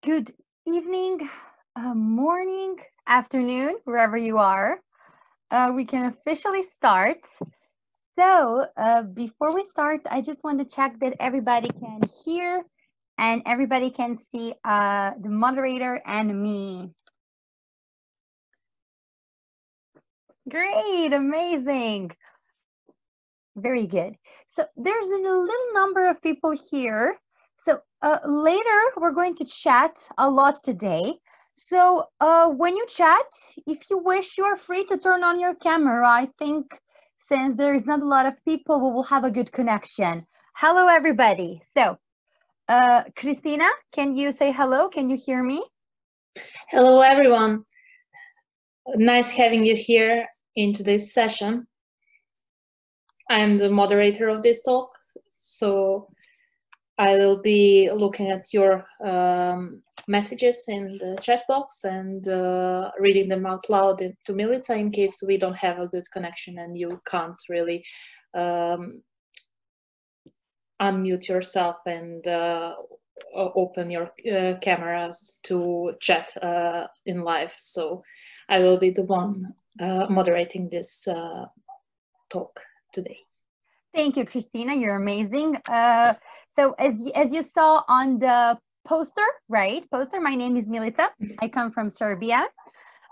Good evening, morning, afternoon, wherever you are. We can officially start. So, before we start, I just want to check that everybody can hear and everybody can see the moderator and me. Great, amazing. Very good. So, there's a little number of people here. So, later we're going to chat a lot today. So, when you chat, if you wish, you are free to turn on your camera. I think since there is not a lot of people, we will have a good connection. Hello, everybody. So, Christina, can you say hello? Can you hear me? Hello, everyone. Nice having you here in today's session. I'm the moderator of this talk, so I will be looking at your messages in the chat box and reading them out loud to Milica in case we don't have a good connection and you can't really unmute yourself and open your cameras to chat in live. So I will be the one moderating this talk today. Thank you, Christina. You're amazing. So as you saw on the poster, right? My name is Milica. I come from Serbia.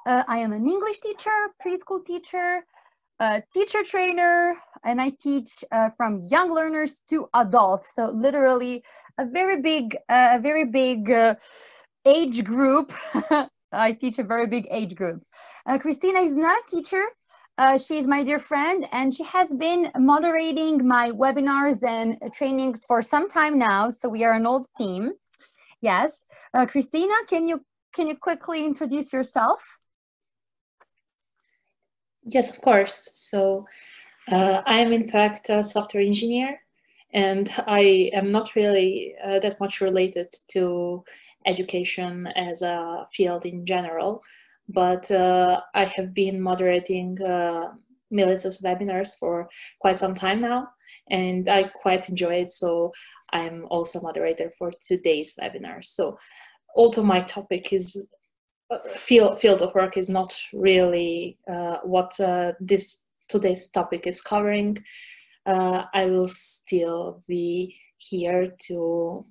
I am an English teacher, preschool teacher, teacher trainer, and I teach from young learners to adults. So literally a very big age group. I teach a very big age group. Christina is not a teacher. She's my dear friend, and she has been moderating my webinars and trainings for some time now. So we are an old team. Yes. Christina, can you quickly introduce yourself? Yes, of course. So I am in fact a software engineer, and I am not really that much related to education as a field in general. But I have been moderating Milica's webinars for quite some time now, and I quite enjoy it. So I'm also moderator for today's webinar. So although my topic is field of work is not really what today's topic is covering, I will still be here to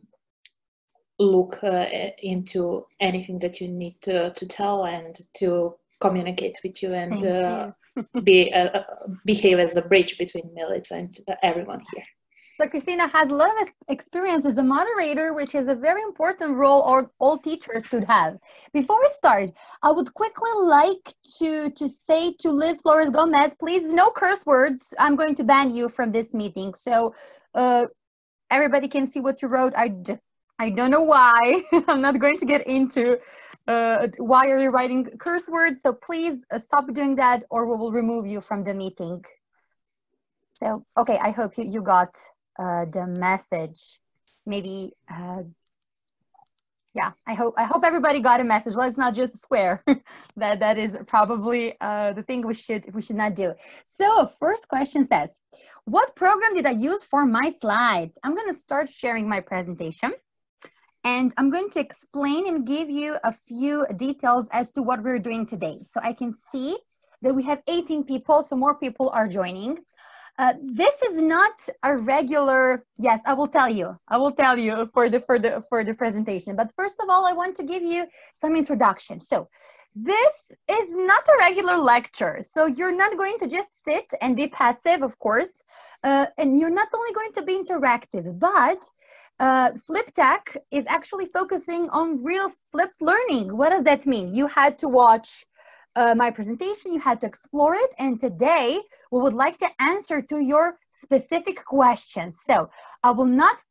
look into anything that you need to tell and to communicate with you and behave as a bridge between Milica and everyone here. So Christina has a lot of experience as a moderator, which is a very important role all teachers could have. Before we start, I would quickly like to say to Liz Flores Gomez, please no curse words. I'm going to ban you from this meeting. So everybody can see what you wrote. I don't know why. I'm not going to get into why are you writing curse words. So please stop doing that or we will remove you from the meeting. So, okay, I hope you got the message. Maybe, yeah, I hope everybody got a message. Let's not just swear. that is probably the thing we should not do. So first question says, what program did I use for my slides? I'm going to start sharing my presentation. And I'm going to explain and give you a few details as to what we're doing today. So I can see that we have 18 people, so more people are joining. This is not a regular, yes, I will tell you for the presentation. But first of all, I want to give you some introduction. So this is not a regular lecture. So you're not going to just sit and be passive, of course. And you're not only going to be interactive, but FlipTech is actually focusing on real flipped learning. What does that mean? You had to watch my presentation, you had to explore it, and today we would like to answer to your specific questions. So I will not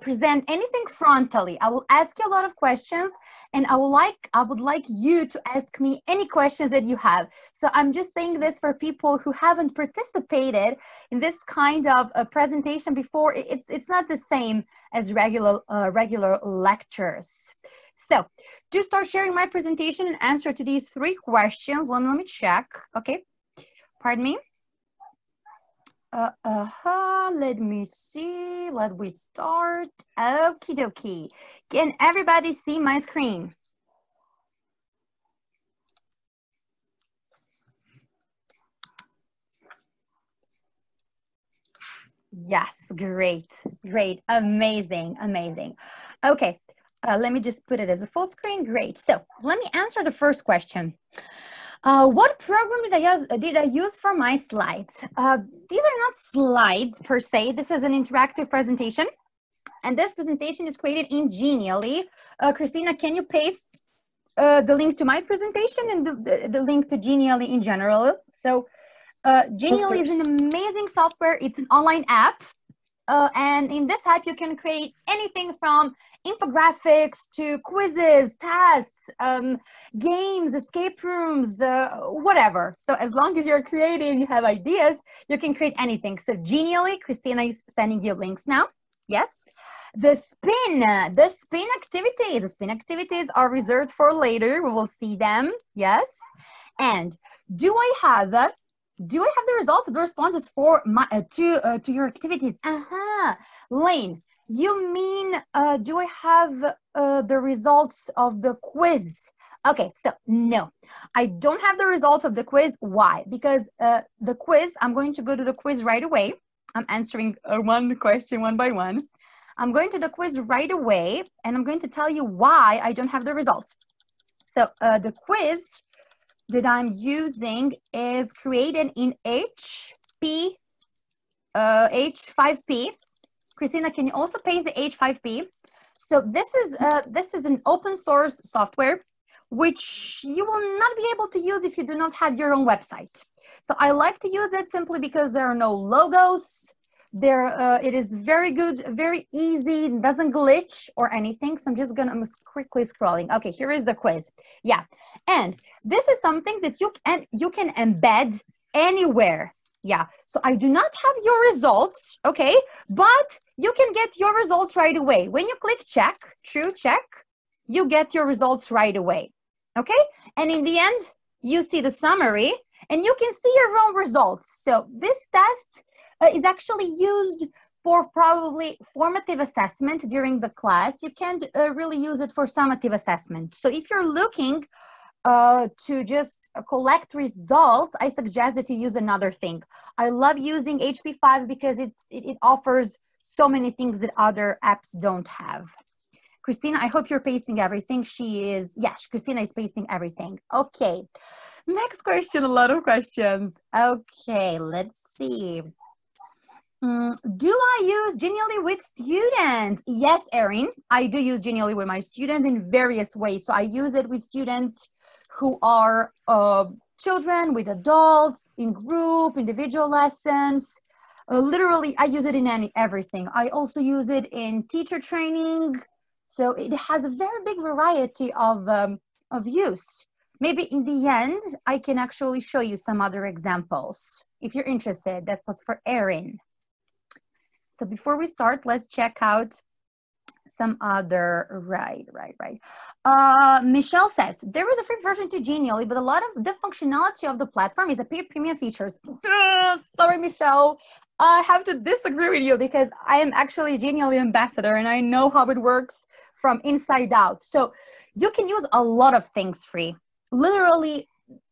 present anything frontally. I will ask you a lot of questions, and I would like you to ask me any questions that you have. So I'm just saying this for people who haven't participated in this kind of a presentation before. It's not the same as regular lectures. So to start sharing my presentation and answer to these three questions, let me check. Okay, pardon me. Let me see. Let we start. Okie dokie. Can everybody see my screen? Yes, great, great, amazing, amazing. Okay, let me just put it as a full screen. Great. So let me answer the first question. What program did I use for my slides? These are not slides per se. This is an interactive presentation, and this presentation is created in Genially. Christina, can you paste the link to my presentation and the link to Genially in general? So Genially is an amazing software. It's an online app. And in this app, you can create anything from infographics to quizzes, tests, games, escape rooms, whatever. So as long as you're creative, you have ideas, you can create anything. So Genially, Christina is sending you links now. Yes. The spin activities are reserved for later. We will see them. Yes. And do I have the results of the responses for my to your activities? Lane, you mean do I have the results of the quiz? Okay, so no, I don't have the results of the quiz. Why? Because the quiz, I'm going to go to the quiz right away. I'm answering one question one by one. I'm going to the quiz right away, and I'm going to tell you why I don't have the results. So the quiz that I'm using is created in H5P. Christina, can you also paste the H5P? So this is an open source software which you will not be able to use if you do not have your own website. So I like to use it simply because there are no logos. It is very good, very easy, doesn't glitch or anything. So I'm quickly scrolling. Okay, here is the quiz. Yeah, and this is something that you can embed anywhere. Yeah, so I do not have your results, okay, but you can get your results right away. When you click check, true check, you get your results right away, okay? And in the end, you see the summary and you can see your own results. So this test is actually used for probably formative assessment during the class. You can't really use it for summative assessment. So if you're looking to just collect results, I suggest that you use another thing. I love using HP5 because it offers so many things that other apps don't have. Christina, I hope you're pasting everything. Yes, Christina is pasting everything. Okay, next question, a lot of questions. Okay, let's see. Do I use Genially with students? Yes, Erin, I do use Genially with my students in various ways. So I use it with students who are children, with adults, in group, individual lessons. Literally, I use it in everything. I also use it in teacher training. So it has a very big variety of use. Maybe in the end, I can actually show you some other examples. If you're interested, that was for Erin. So before we start, let's check out some other, right. Michelle says, there is a free version to Genially, but a lot of the functionality of the platform is a paid premium features. Sorry, Michelle. I have to disagree with you because I am actually a Genially ambassador and I know how it works from inside out. So you can use a lot of things free. Literally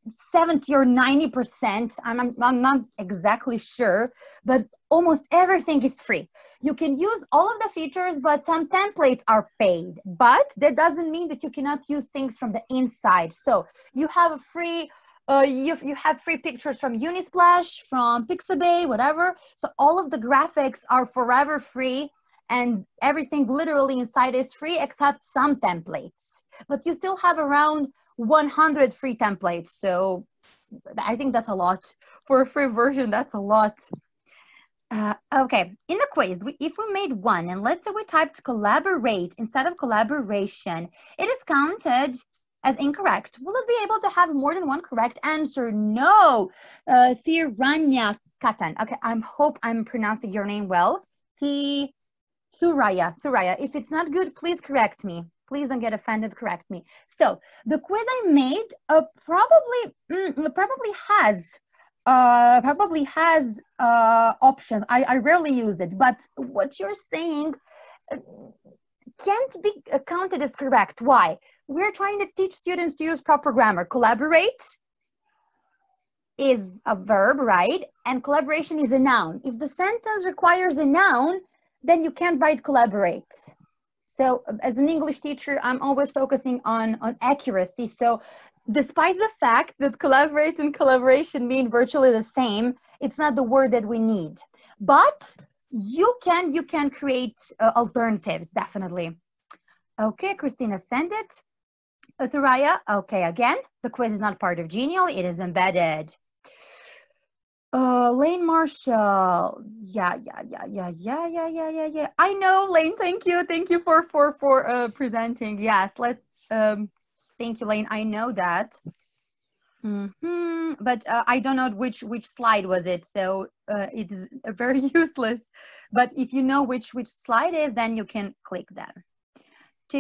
70 or 90%, I'm not exactly sure, but almost everything is free. You can use all of the features, but some templates are paid. But that doesn't mean that you cannot use things from the inside. So you have a free, you have free pictures from Unisplash, from Pixabay, whatever. So all of the graphics are forever free, and everything literally inside is free except some templates. But you still have around 100 free templates. So I think that's a lot. For a free version, that's a lot. Okay, in the quiz, if we made one, and let's say we typed collaborate instead of collaboration, it is counted as incorrect. Will it be able to have more than one correct answer? No. Thiranya Katan. Okay, I hope I'm pronouncing your name well. Thuraya. If it's not good, please correct me. Please don't get offended, correct me. So the quiz I made probably has probably has options. I rarely use it, but what you're saying can't be counted as correct. Why? We're trying to teach students to use proper grammar. Collaborate is a verb, right? And collaboration is a noun. If the sentence requires a noun, then you can't write collaborate. So as an English teacher, I'm always focusing on accuracy. So despite the fact that collaborate and collaboration mean virtually the same, it's not the word that we need. But you can create alternatives, definitely. Okay, Christina, send it. Thuraya, okay, again, the quiz is not part of Genial, it is embedded. Lane Marshall, yeah. I know, Lane, thank you for presenting. Yes, let's, thank you, Lane, I know that. But I don't know which slide was it, so it is very useless. But if you know which slide is, then you can click that. How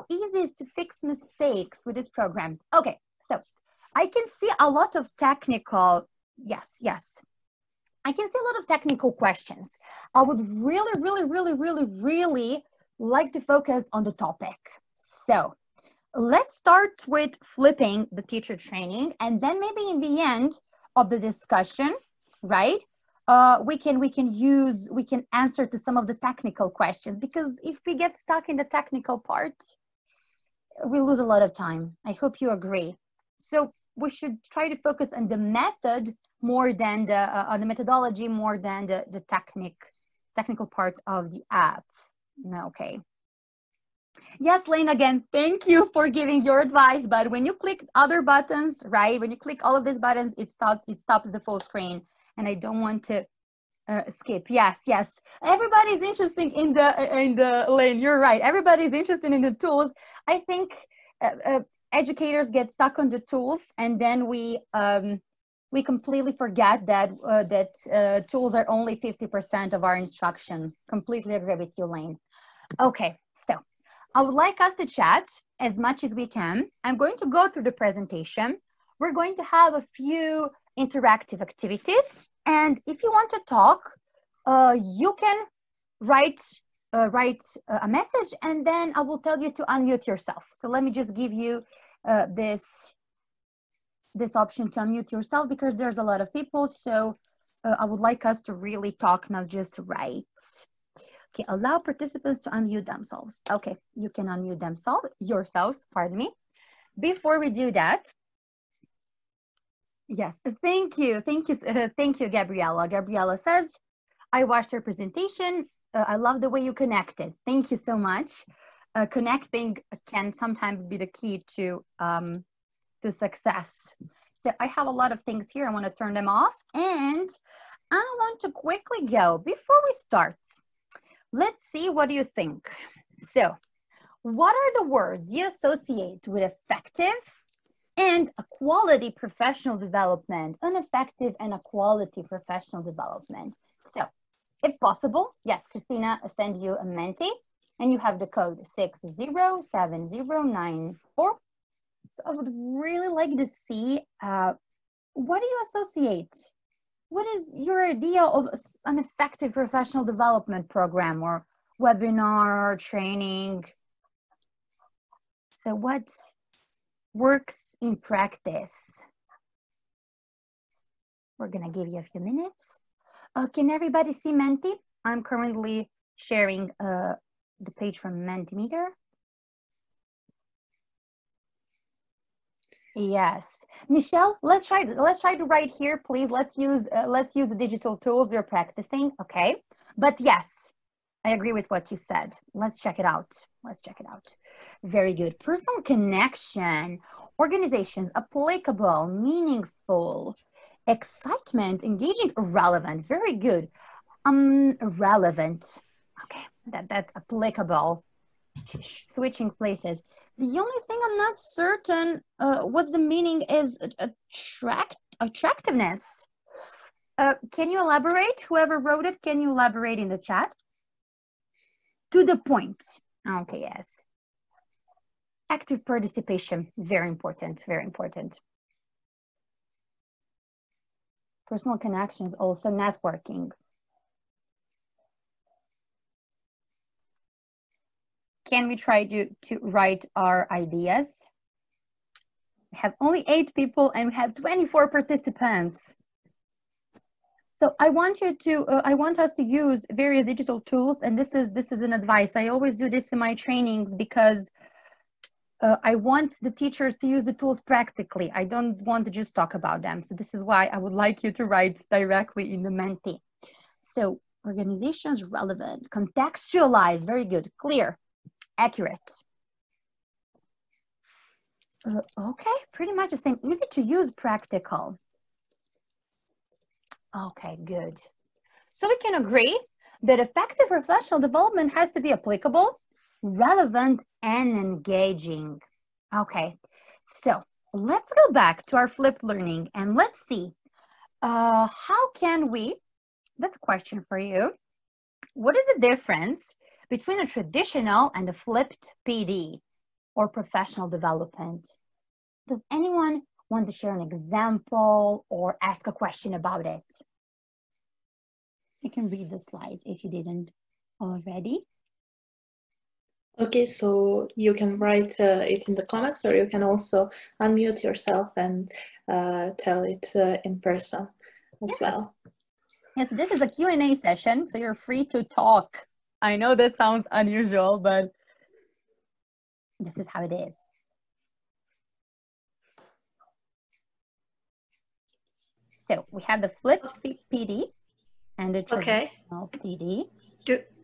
easy is to fix mistakes with these programs? Okay, so I can see a lot of technical, yes. I can see a lot of technical questions. I would really like to focus on the topic. So let's start with flipping the teacher training, and then maybe in the end of the discussion, right? We can answer to some of the technical questions, because if we get stuck in the technical part, we lose a lot of time. I hope you agree. So we should try to focus on the method more than on the methodology more than the technical part of the app. Okay. Yes, Lane, again, thank you for giving your advice. But when you click other buttons, right? When you click all of these buttons, it stops the full screen. And I don't want to skip. Yes. Everybody's interested in the Lane. You're right. Everybody's interested in the tools. I think educators get stuck on the tools, and then we completely forget that tools are only 50% of our instruction. Completely agree with you, Lane. Okay, so I would like us to chat as much as we can. I'm going to go through the presentation. We're going to have a few interactive activities, and if you want to talk, you can write a message, and then I will tell you to unmute yourself. So let me just give you this option to unmute yourself, because there's a lot of people. So I would like us to really talk, not just write. Okay, allow participants to unmute themselves. Okay, you can unmute yourselves, pardon me. Before we do that, yes, thank you, Gabriella. Gabriella says, I watched her presentation. I love the way you connected. Thank you so much. Connecting can sometimes be the key to success. So I have a lot of things here. I want to turn them off, and I want to quickly go before we start. Let's see, what do you think? So, what are the words you associate with effective and a quality professional development? An effective and a quality professional development. So, if possible, yes, Christina, I'll send you a Menti, and you have the code 607094. So I would really like to see, what do you associate? What is your idea of an effective professional development program or webinar or training? So what works in practice? We're gonna give you a few minutes. Can everybody see Menti? I'm currently sharing the page from Mentimeter. Yes, Michelle, let's try to write here, please. Let's use the digital tools we're practicing. Okay, but yes, I agree with what you said. Let's check it out. Very good. Personal connection, organizations, applicable, meaningful, excitement, engaging, relevant. Very good. Relevant. Okay, that's applicable. Switching places. The only thing I'm not certain what the meaning is attractiveness. Can you elaborate? Whoever wrote it, can you elaborate in the chat? To the point. Okay, yes. Active participation, very important, very important. Personal connections, also networking. Can we try to write our ideas? We have only 8 people and we have 24 participants. So I want you to, I want us to use various digital tools, and this is an advice. I always do this in my trainings because I want the teachers to use the tools practically. I don't want to just talk about them. So this is why I would like you to write directly in the Menti. So organizations relevant, contextualize, very good, clear, accurate. Okay, pretty much the same, easy to use, practical. Okay, good. So we can agree that effective professional development has to be applicable, relevant, and engaging. Okay, so let's go back to our flipped learning and let's see how can we, that's a question for you. What is the difference between a traditional and a flipped PD or professional development? Does anyone want to share an example or ask a question about it? You can read the slides if you didn't already. Okay, so you can write it in the comments, or you can also unmute yourself and tell it in person as well. Yes, this is a Q&A session, so you're free to talk. I know that sounds unusual, but this is how it is. So we have the flipped PD and the traditional PD.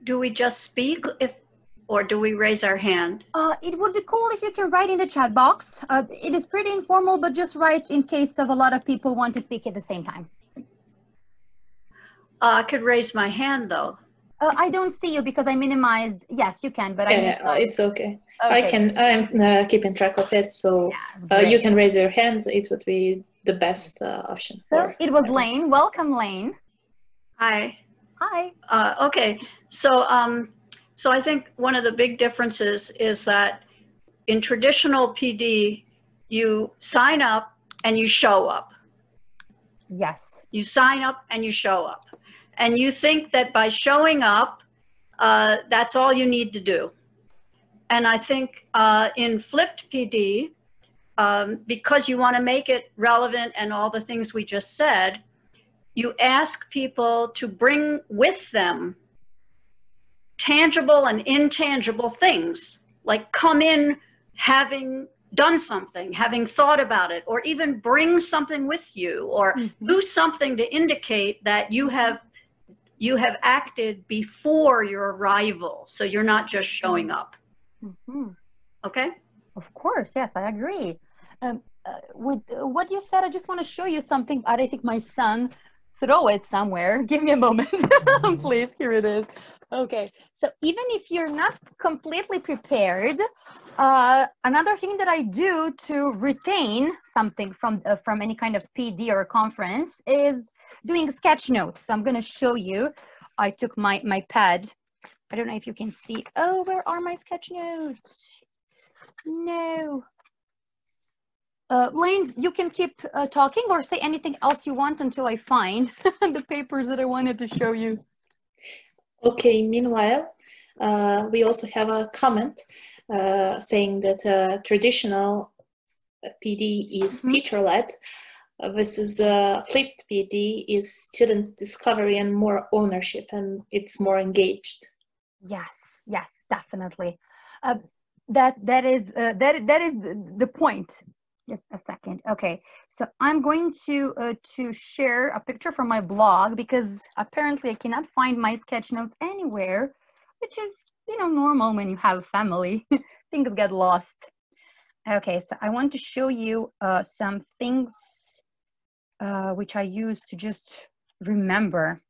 Do we just speak or do we raise our hand? It would be cool if you can write in the chat box. It is pretty informal, but just write in case of a lot of people want to speak at the same time. I could raise my hand though. I don't see you because I minimized. Yes, you can, but it's okay. I'm keeping track of it, so you can raise your hands. It would be the best option. So it was Lane. Welcome, Lane. Hi. Hi. Okay, so so I think one of the big differences is that in traditional PD, you sign up and you show up. Yes. You sign up and you show up. And you think that by showing up, that's all you need to do. And I think in flipped PD, because you want to make it relevant and all the things we just said, you ask people to bring with them tangible and intangible things, like come in having done something, having thought about it, or even bring something with you, or do something to indicate that you have acted before your arrival, so you're not just showing up. Okay? Of course, yes, I agree. With what you said, I just want to show you something. I think my son throw it somewhere. Give me a moment, please. Here it is. Okay, so even if you're not completely prepared, another thing that I do to retain something from any kind of PD or conference is doing sketch notes. So I'm going to show you. I took my pad. I don't know if you can see. Oh, where are my sketch notes? No. Lane, you can keep talking or say anything else you want until I find the papers that I wanted to show you. Okay, meanwhile, we also have a comment saying that traditional PD is teacher-led versus flipped PD is student discovery and more ownership, and it's more engaged. Yes, yes, definitely. That is the point. Just a second. Okay, so I'm going to share a picture from my blog because apparently I cannot find my sketch notes anywhere, which is, you know, normal when you have a family. Things get lost. Okay, so I want to show you some things which I use to just remember.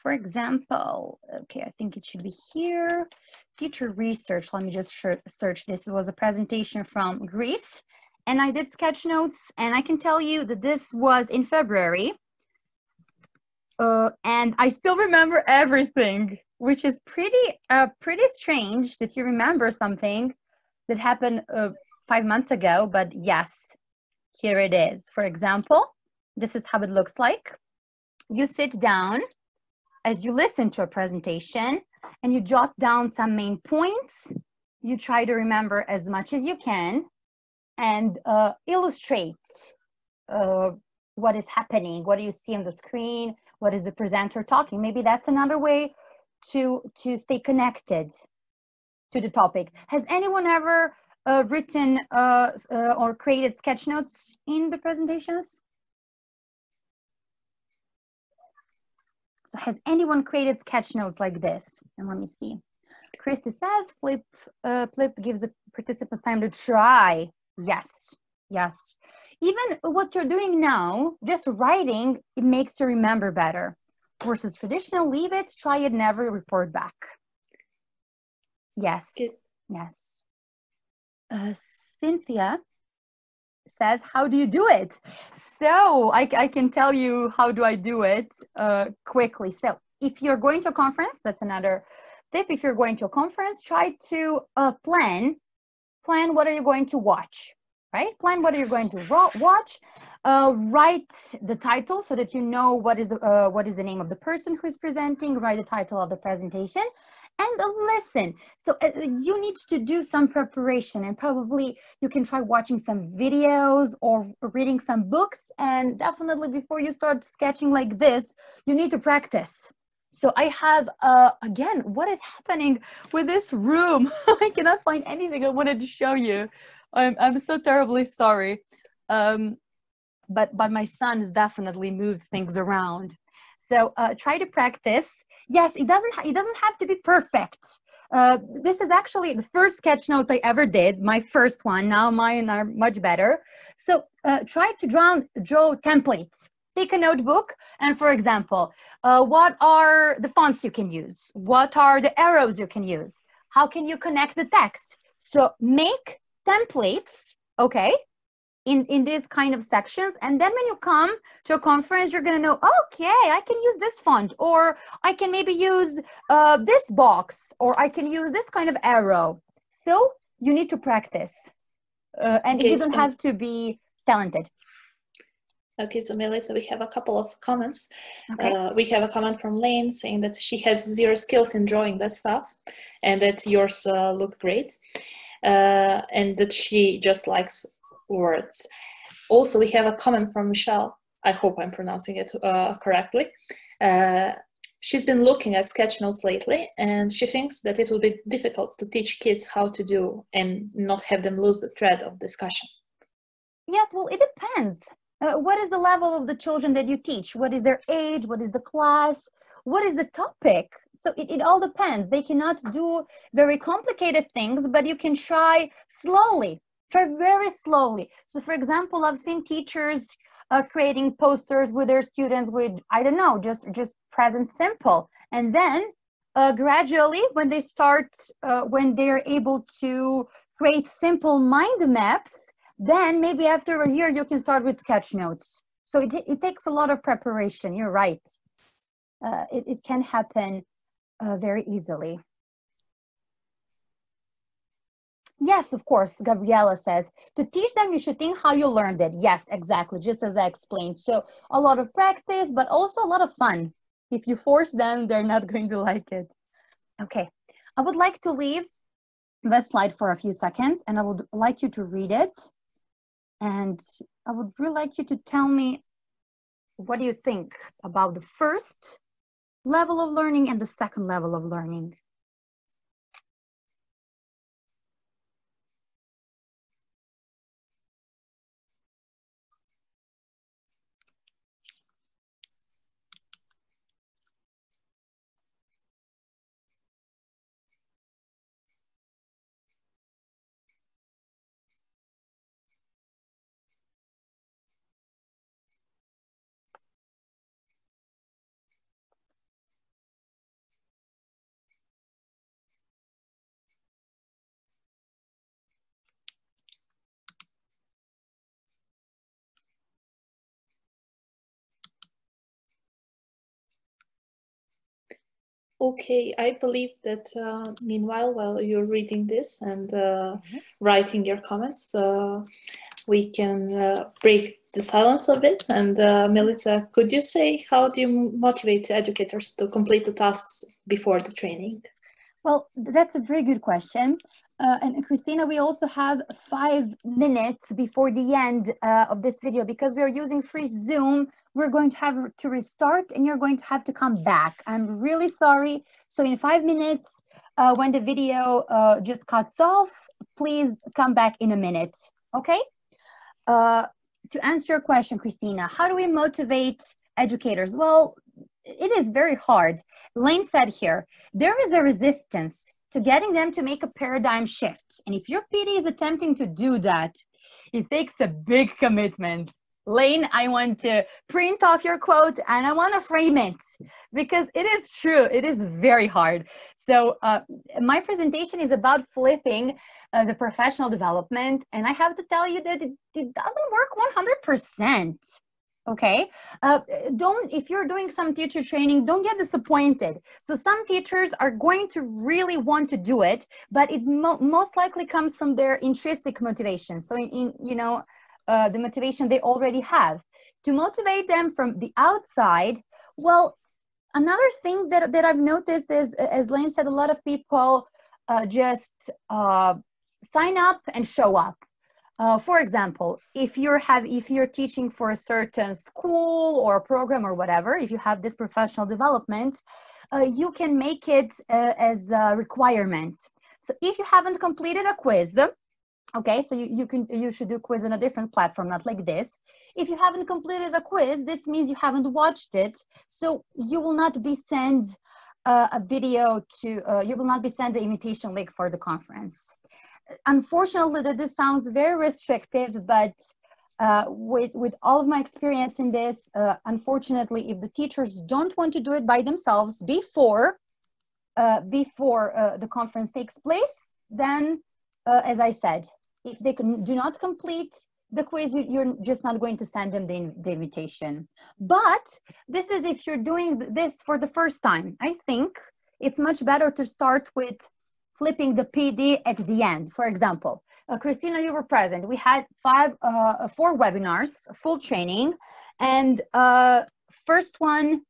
For example, okay, I think it should be here. Future research. Let me just search this. It was a presentation from Greece. And I did sketch notes, and I can tell you that this was in February. And I still remember everything, which is pretty strange that you remember something that happened 5 months ago. But yes, here it is. For example, this is how it looks like. You sit down as you listen to a presentation and you jot down some main points. You try to remember as much as you can and illustrate what is happening, what do you see on the screen, what is the presenter talking. Maybe that's another way to stay connected to the topic. Has anyone ever written or created sketch notes in the presentations? So has anyone created sketch notes like this? And let me see. Christy says, Flip gives the participants time to try. Yes, yes. Even what you're doing now, just writing, it makes you remember better. Versus traditional, leave it, try it, never report back. Yes, good. Yes. Cynthia says, how do you do it? So I can tell you how do I do it quickly. So if you're going to a conference, that's another tip. If you're going to a conference, try to plan what are you going to watch, right? Plan what are you going to watch. Write the title so that you know what is the name of the person who is presenting. Write the title of the presentation and listen. So you need to do some preparation, and probably you can try watching some videos or reading some books. And definitely before you start sketching like this, you need to practice. So I have, again, what is happening with this room? I cannot find anything I wanted to show you. I'm so terribly sorry. But my son has definitely moved things around. So try to practice. Yes, it doesn't have to be perfect. This is actually the first sketch note I ever did, my first one. Now mine are much better. So try to draw templates. Take a notebook and, for example, what are the fonts you can use? What are the arrows you can use? How can you connect the text? So make templates, okay, in these kind of sections. And then when you come to a conference, you're going to know, okay, I can use this font, or I can maybe use this box, or I can use this kind of arrow. So you need to practice. And you don't have to be talented. Okay, so Melissa, we have a couple of comments. Okay. We have a comment from Lane saying that she has zero skills in drawing that stuff and that yours look great, and that she just likes words. Also, we have a comment from Michelle. I hope I'm pronouncing it correctly. She's been looking at sketch notes lately, and she thinks that it will be difficult to teach kids how to do and not have them lose the thread of discussion. Yes, well, it depends. What is the level of the children that you teach? What is their age? What is the class? What is the topic? So it all depends. They cannot do very complicated things, but you can try slowly. Try very slowly. So, for example, I've seen teachers creating posters with their students with, I don't know, just present simple. And then gradually, when they start, when they're able to create simple mind maps, then maybe after a year, you can start with sketch notes. So it takes a lot of preparation. You're right. It can happen very easily. Yes, of course, Gabriela says, to teach them, you should think how you learned it. Yes, exactly, just as I explained. So a lot of practice, but also a lot of fun. If you force them, they're not going to like it. Okay, I would like to leave the slide for a few seconds, and I would like you to read it. And I would really like you to tell me, what do you think about the first level of learning and the second level of learning? Okay, I believe that meanwhile, while you're reading this and writing your comments, we can break the silence a bit. And Milica, could you say how do you motivate educators to complete the tasks before the training? Well, that's a very good question. And Christina, we also have 5 minutes before the end of this video, because we are using free Zoom. We're going to have to restart and you're going to have to come back. I'm really sorry. So in 5 minutes, when the video just cuts off, please come back in a minute, okay? To answer your question, Christina, how do we motivate educators? Well, it is very hard. Lane said here, there is a resistance to getting them to make a paradigm shift. And if your PD is attempting to do that, it takes a big commitment. Lane, I want to print off your quote and I want to frame it, because it is true. It is very hard. So my presentation is about flipping the professional development. And I have to tell you that it doesn't work 100%. Okay, if you're doing some teacher training, don't get disappointed. So some teachers are going to really want to do it, but it most likely comes from their intrinsic motivation. So the motivation they already have. To motivate them from the outside, well, another thing that I've noticed is, as Lane said, a lot of people just sign up and show up. For example, if you're teaching for a certain school or program or whatever, if you have this professional development, you can make it as a requirement. So if you haven't completed a quiz, okay, so you should do quiz on a different platform, not like this. If you haven't completed a quiz, this means you haven't watched it, so you will not be sent a video you will not be sent the invitation link for the conference. Unfortunately, this sounds very restrictive, but with all of my experience in this, unfortunately, if the teachers don't want to do it by themselves before the conference takes place, then, as I said, if they do not complete the quiz, you're just not going to send them the invitation. But this is if you're doing this for the first time. I think it's much better to start with flipping the PD at the end. For example, Christina, you were present. We had 4 webinars, full training, and first one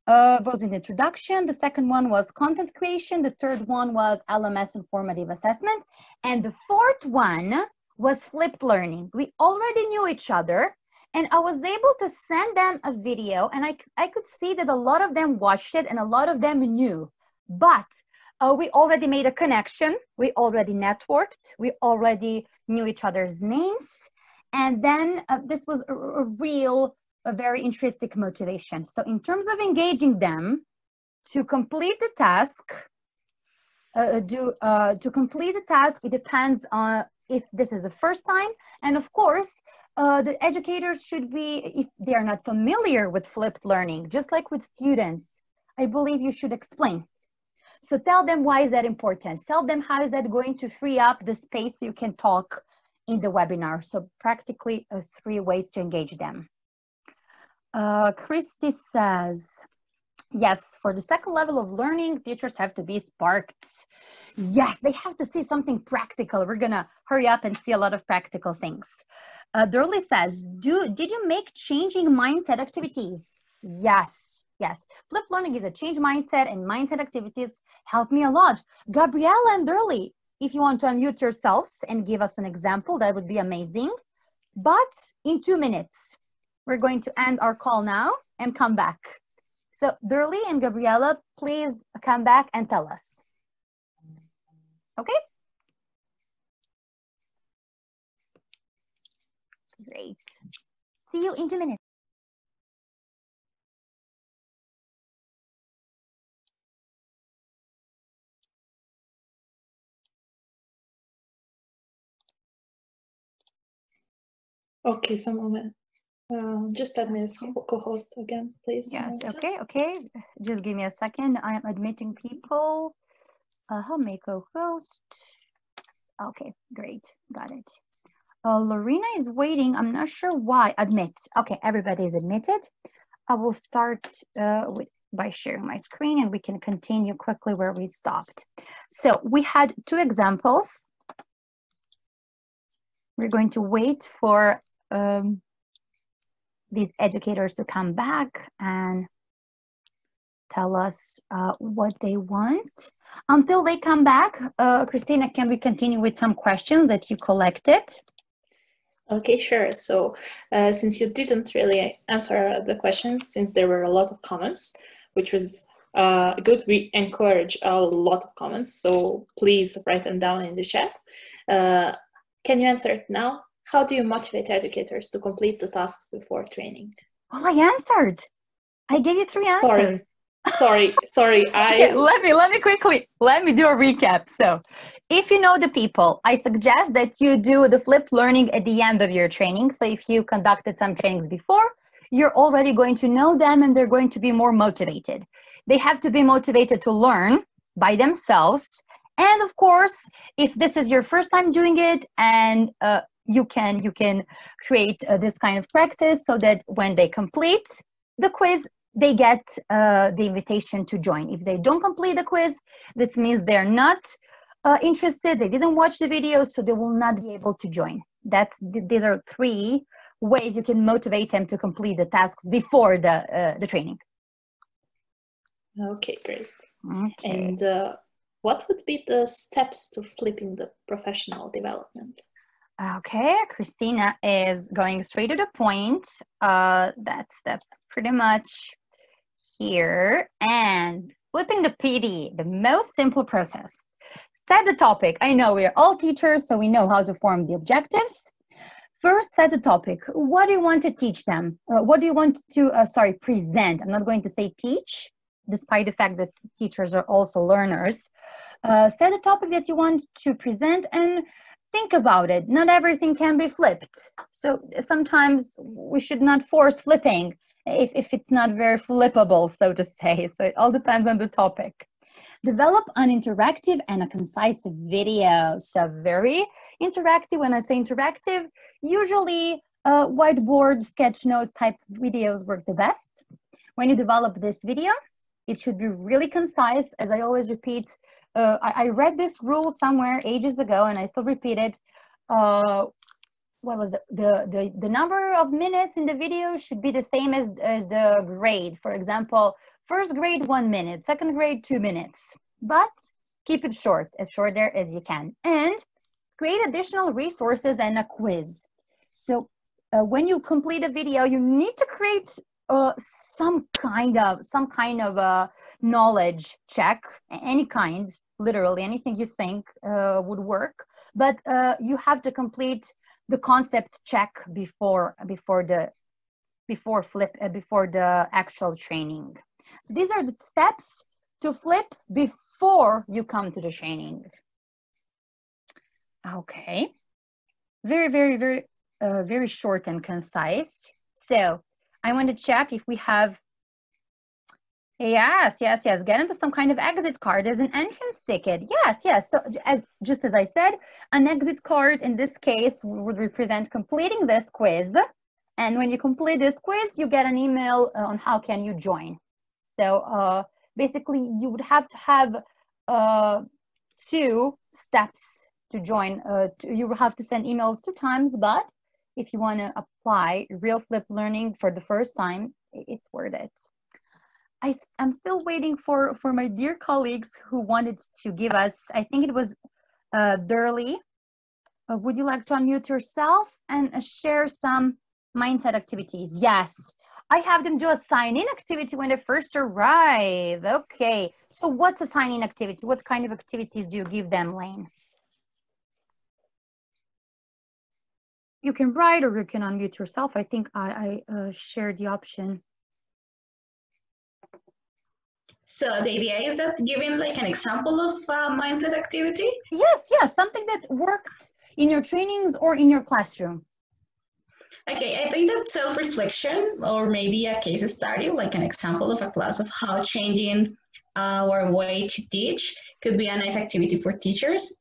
was an introduction. The second one was content creation. The third one was LMS informative assessment. And the fourth one was flipped learning. We already knew each other, and I was able to send them a video, and I could see that a lot of them watched it and a lot of them knew. But we already made a connection, we already networked, we already knew each other's names, and then this was a very intrinsic motivation. So in terms of engaging them to complete the task, it depends on if this is the first time, and of course, the educators should be, if they are not familiar with flipped learning, just like with students, I believe you should explain. So tell them why is that important. Tell them how is that going to free up the space you can talk in the webinar. So practically 3 ways to engage them. Christy says, yes, for the second level of learning, teachers have to be sparked. Yes, they have to see something practical. We're gonna hurry up and see a lot of practical things. Durley says, did you make changing mindset activities? Yes. Yes, flipped learning is a change mindset, and mindset activities help me a lot. Gabriella and Durley, if you want to unmute yourselves and give us an example, that would be amazing. But in 2 minutes, we're going to end our call now and come back. So Durley and Gabriella, please come back and tell us. Okay? Great. See you in 2 minutes. Okay, some moment. Just add me as co-host again, please. Yes, okay. Just give me a second. I am admitting people. I'll make a host. Okay, great. Got it. Lorena is waiting. I'm not sure why. Admit. Okay, everybody is admitted. I will start by sharing my screen, and we can continue quickly where we stopped. So we had 2 examples we're going to wait for these educators to come back and tell us what they want. Until they come back, Christina, can we continue with some questions that you collected? Okay, sure. So since you didn't really answer the questions, since there were a lot of comments, which was good, we encourage a lot of comments. So please write them down in the chat. Can you answer it now? How do you motivate educators to complete the tasks before training? Well, I answered. I gave you 3 answers. Sorry. Okay, let me do a recap. So if you know the people, I suggest that you do the flipped learning at the end of your training. So if you conducted some trainings before, you're already going to know them and they're going to be more motivated. They have to be motivated to learn by themselves. And of course, if this is your first time doing it, and you can create this kind of practice so that when they complete the quiz, they get the invitation to join. If they don't complete the quiz, this means they're not interested, they didn't watch the video, so they will not be able to join. These are 3 ways you can motivate them to complete the tasks before the training. Okay, great. Okay. And what would be the steps to flipping the professional development? Okay, Christina is going straight to the point. That's pretty much here. And flipping the PD, the most simple process. Set the topic. I know we're all teachers, so we know how to form the objectives. First, set the topic. What do you want to teach them? What do you want to, present? I'm not going to say teach, despite the fact that teachers are also learners. Set a topic that you want to present and think about it. Not everything can be flipped. So sometimes we should not force flipping if it's not very flippable, so to say. So it all depends on the topic. Develop an interactive and a concise video. So very interactive. When I say interactive, usually whiteboard, sketch notes type videos work the best. When you develop this video, it should be really concise. As I always repeat, I read this rule somewhere ages ago, and I still repeat it. What was it? The number of minutes in the video should be the same as the grade. For example, first grade 1 minute, second grade 2 minutes. But keep it short, as short there as you can. And create additional resources and a quiz. So when you complete a video, you need to create some kind of knowledge check, any kind, literally anything you think would work. But you have to complete the concept check before the actual training. So these are the steps to flip before you come to the training. Okay, very short and concise. So I want to check if we have, yes, get into some kind of exit card as an entrance ticket. Yes, so just as I said, an exit card in this case would represent completing this quiz. And when you complete this quiz, you get an email on how can you join. So basically you would have to have 2 steps to join. You will have to send emails 2 times, but if you want to apply real flip learning for the first time, it's worth it. I'm still waiting for my dear colleagues who wanted to give us, I think it was Durley. Would you like to unmute yourself and share some mindset activities? Yes, I have them do a sign-in activity when they first arrive. Okay, so what's a sign-in activity? What kind of activities do you give them, Lane? You can write or you can unmute yourself. I think I shared the option. So the idea is that giving like an example of mindset activity? Yes, something that worked in your trainings or in your classroom. Okay, I think that self-reflection or maybe a case study, like an example of a class of how changing our way to teach could be a nice activity for teachers.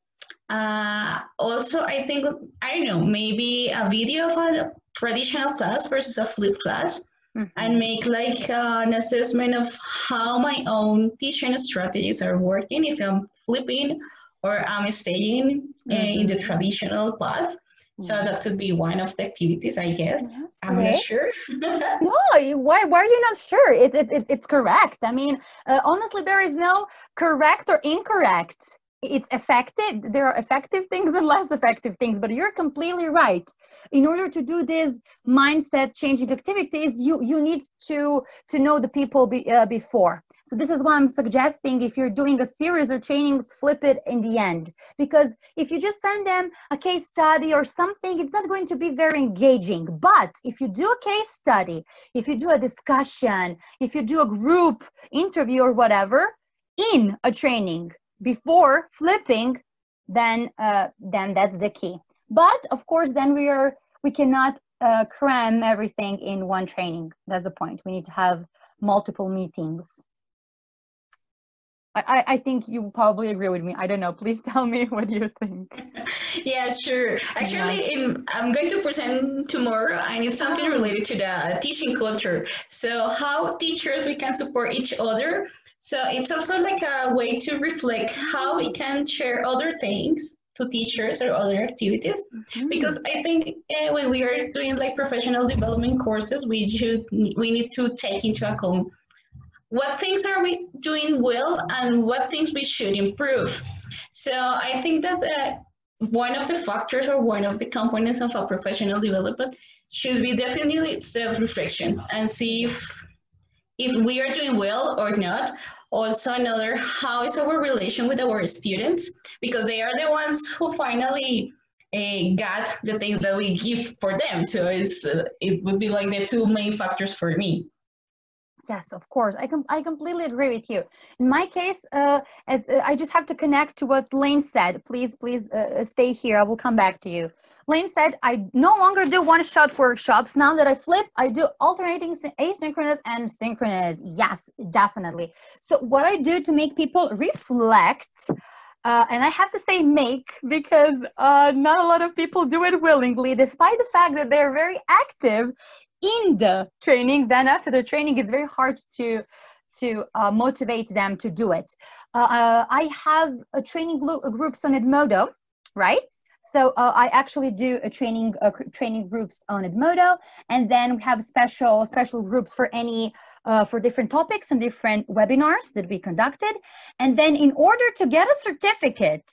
Also, I think, I don't know, maybe a video of a traditional class versus a flipped class. Mm-hmm. And make like an assessment of how my own teaching strategies are working if I'm flipping or I'm staying in the traditional path. So that could be one of the activities, I guess. Yes, I'm okay. not sure. No, why are you not sure? It's correct. I mean, honestly, there is no correct or incorrect. It's effective. There are effective things and less effective things, but you're completely right. In order to do these mindset changing activities, you need to know the people before. So this is why I'm suggesting, if you're doing a series or trainings, flip it in the end. Because if you just send them a case study or something, it's not going to be very engaging. But if you do a case study, if you do a discussion, if you do a group interview or whatever in a training before flipping, then that's the key. But of course, then we cannot cram everything in one training. That's the point. We need to have multiple meetings. I think you probably agree with me. I don't know. Please tell me what you think. Yeah, sure. Actually, I'm going to present tomorrow, and it's something related to the teaching culture. So how teachers, we can support each other. So it's also like a way to reflect how we can share other things to teachers or other activities. Because I think when we are doing like professional development courses, we need to take into account what things are we doing well and what things we should improve. So I think that one of the factors or one of the components of a professional development should be definitely self-reflection and see if we are doing well or not. Also another, how is our relation with our students, because they are the ones who finally got the things that we give for them. So it would be like the two main factors for me. Yes, of course. I completely agree with you. In my case, I just have to connect to what Lane said. Please stay here. I will come back to you. Lane said, I no longer do one-shot workshops. Now that I flip, I do alternating asynchronous and synchronous. Yes, definitely. So what I do to make people reflect, and I have to say make, because not a lot of people do it willingly, despite the fact that they're very active in the training. Then after the training, it's very hard to motivate them to do it. I have a training groups on Edmodo, right? So I actually do a training groups on Edmodo, and then we have special groups for any for different topics and different webinars that we conducted. And then in order to get a certificate,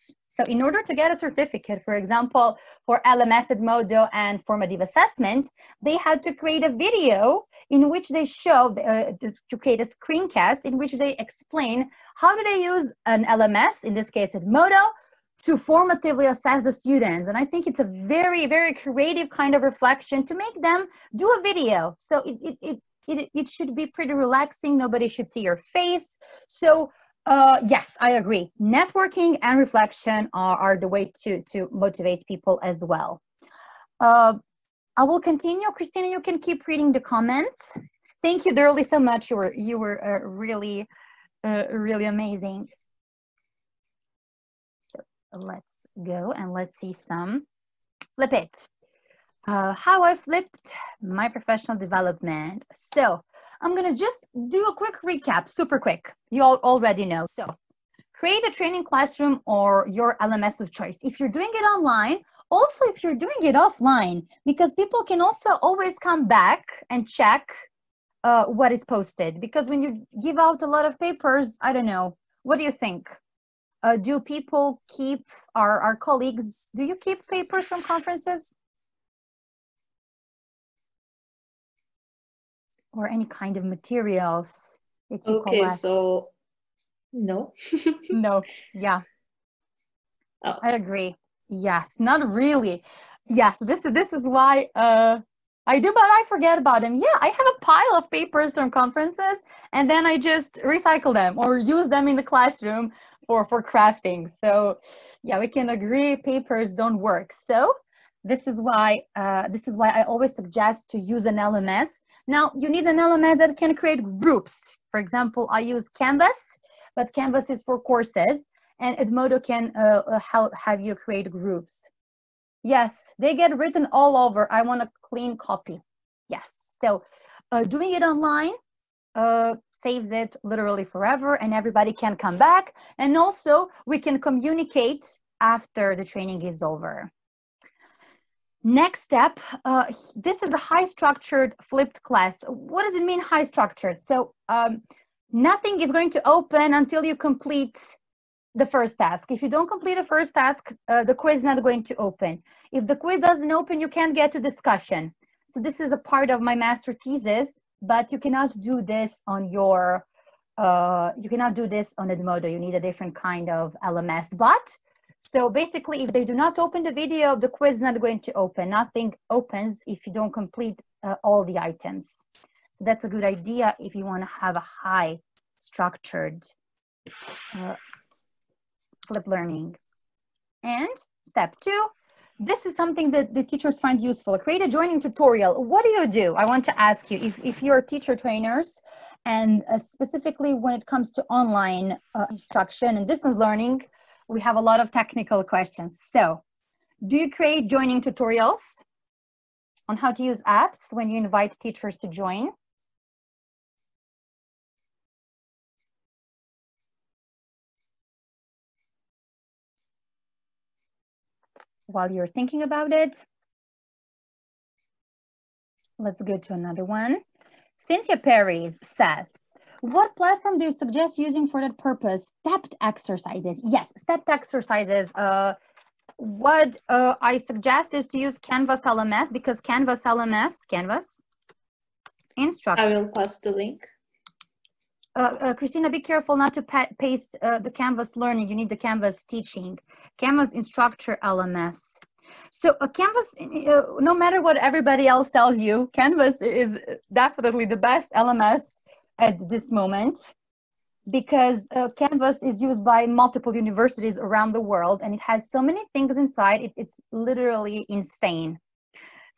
for example, for LMS Edmodo and formative assessment, they had to create a video in which they show, to create a screencast in which they explain how do they use an LMS, in this case Edmodo, to formatively assess the students. And I think it's a very, very creative kind of reflection to make them do a video. So it should be pretty relaxing. Nobody should see your face. So yes, I agree. Networking and reflection are the way to motivate people as well. I will continue. Christina, you can keep reading the comments. Thank you, Durley, so much. You were really amazing. So let's go and let's see some. Flip it. How I flipped my professional development. So I'm gonna just do a quick recap, super quick. You all already know. So create a training classroom or your LMS of choice. If you're doing it online, also if you're doing it offline, because people can also always come back and check what is posted. Because when you give out a lot of papers, I don't know, what do you think? Do people keep, our colleagues, do you keep papers from conferences? Or any kind of materials that you collect? So no. No, yeah. Oh. I agree. Yes, not really. Yes, this is why I do, but I forget about them. Yeah, I have a pile of papers from conferences, and then I just recycle them or use them in the classroom for crafting. So yeah, we can agree papers don't work. So this is why I always suggest to use an LMS. Now, you need an LMS that can create groups. For example, I use Canvas, but Canvas is for courses, and Edmodo can have you create groups. Yes, they get written all over. I want a clean copy. Yes, so doing it online saves it literally forever, and everybody can come back. And also, we can communicate after the training is over. Next step, this is a high structured flipped class. What does it mean high structured? So nothing is going to open until you complete the first task. If you don't complete the first task, the quiz is not going to open. If the quiz doesn't open, you can't get to discussion. So this is a part of my master thesis, but you cannot do this on your, you cannot do this on Edmodo. You need a different kind of LMS. But so basically, if they do not open the video, the quiz is not going to open. Nothing opens if you don't complete all the items. So that's a good idea if you want to have a high structured flip learning. And step 2, this is something that the teachers find useful. Create a joining tutorial. What do? I want to ask you, if you're teacher trainers, and specifically when it comes to online instruction and distance learning, we have a lot of technical questions. So, do you create joining tutorials on how to use apps when you invite teachers to join? While you're thinking about it, let's go to another one. Cynthia Perry says, what platform do you suggest using for that purpose? Stepped exercises. Yes, stepped exercises. What I suggest is to use Canvas LMS, because Canvas instructor. I will pass the link. Christina, be careful not to paste the Canvas learning. You need the Canvas teaching. Canvas instructor LMS. So Canvas, no matter what everybody else tells you, Canvas is definitely the best LMS at this moment, because Canvas is used by multiple universities around the world, and it has so many things inside. It's literally insane.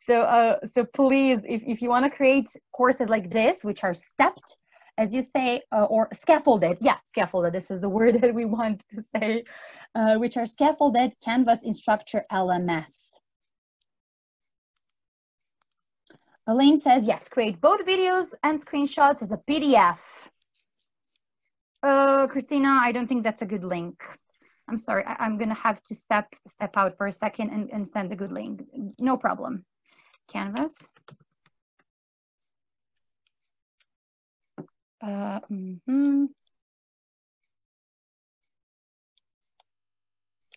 So, so please, if you want to create courses like this, which are stepped, as you say, or scaffolded, yeah, scaffolded, this is the word that we want to say, which are scaffolded, Canvas instructor LMS. Elaine says, yes, create both videos and screenshots as a PDF. Christina, I don't think that's a good link. I'm sorry, I'm gonna have to step out for a second and send a good link. No problem. Canvas.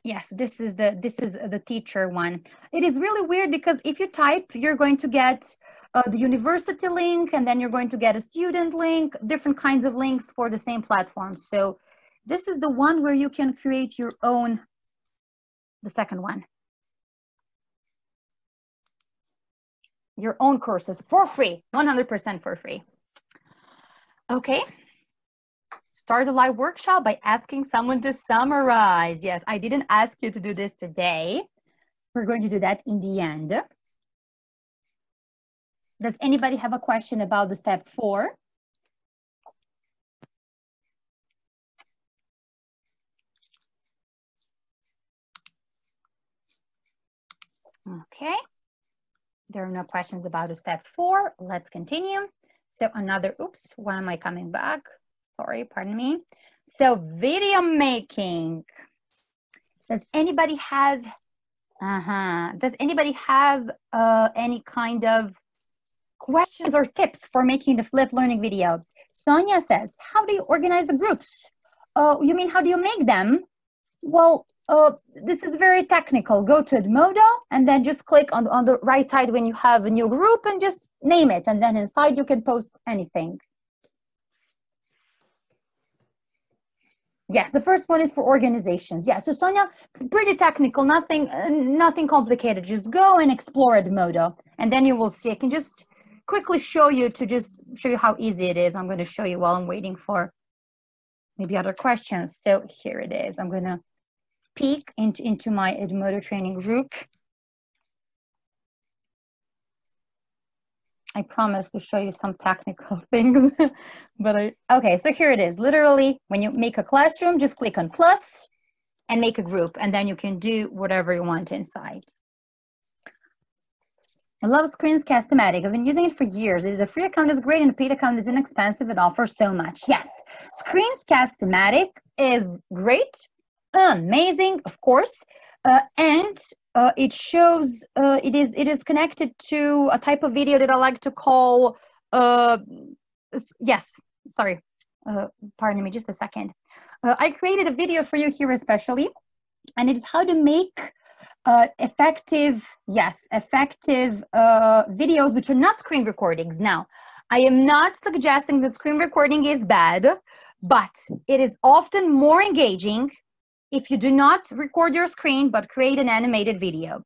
Yes, this is the teacher one. It is really weird because if you type, you're going to get the university link, and then you're going to get a student link, different kinds of links for the same platform. So this is the one where you can create your own, the second one. Your own courses for free, 100% for free. Okay. Start a live workshop by asking someone to summarize. Yes, I didn't ask you to do this today. We're going to do that in the end. Does anybody have a question about the step 4? Okay. There are no questions about the step 4. Let's continue. So another, oops, why am I coming back? Sorry, pardon me. So video making. Does anybody have, any kind of questions or tips for making the flip learning video? Sonia says, how do you organize the groups? You mean, how do you make them? Well, this is very technical. Go to Edmodo and then just click on the right side when you have a new group and just name it. And then inside you can post anything. Yes, the first one is for organizations. Yeah, so Sonia, pretty technical, nothing complicated. Just go and explore Edmodo, and then you will see. I can just quickly show you how easy it is. I'm going to show you while I'm waiting for maybe other questions. So here it is. I'm going to peek into my Edmodo training group. I promise to show you some technical things, but okay, so here it is. Literally, when you make a classroom, just click on plus and make a group, and then you can do whatever you want inside. I love Screencast-O-Matic. I've been using it for years. The free account is great and the paid account is inexpensive and offers so much. Yes, Screencast-O-Matic is great, amazing, of course, and it shows, it is connected to a type of video that I like to call, yes, sorry, pardon me, just a second. I created a video for you here especially, and it is how to make effective videos which are not screen recordings. Now, I am not suggesting that screen recording is bad, but it is often more engaging if you do not record your screen but create an animated video.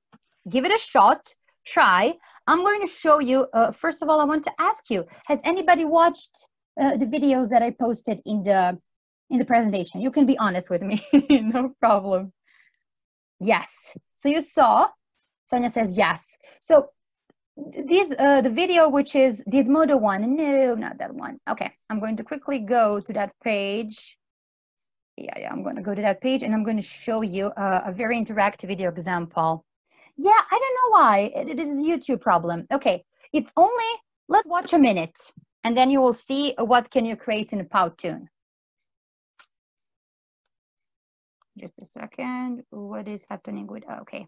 Give it a shot, try. I'm going to show you, first of all, I want to ask you, has anybody watched the videos that I posted in the presentation? You can be honest with me, no problem. Yes, so you saw, Sonia says yes. So the video which is the Edmodo one, no, not that one. Okay, I'm going to quickly go to that page. Yeah, I'm going to go to that page and I'm going to show you a very interactive video example. Yeah, I don't know why, it is a YouTube problem. Okay, it's only, let's watch a minute and then you will see what can you create in a Powtoon. Just a second, what is happening with, okay.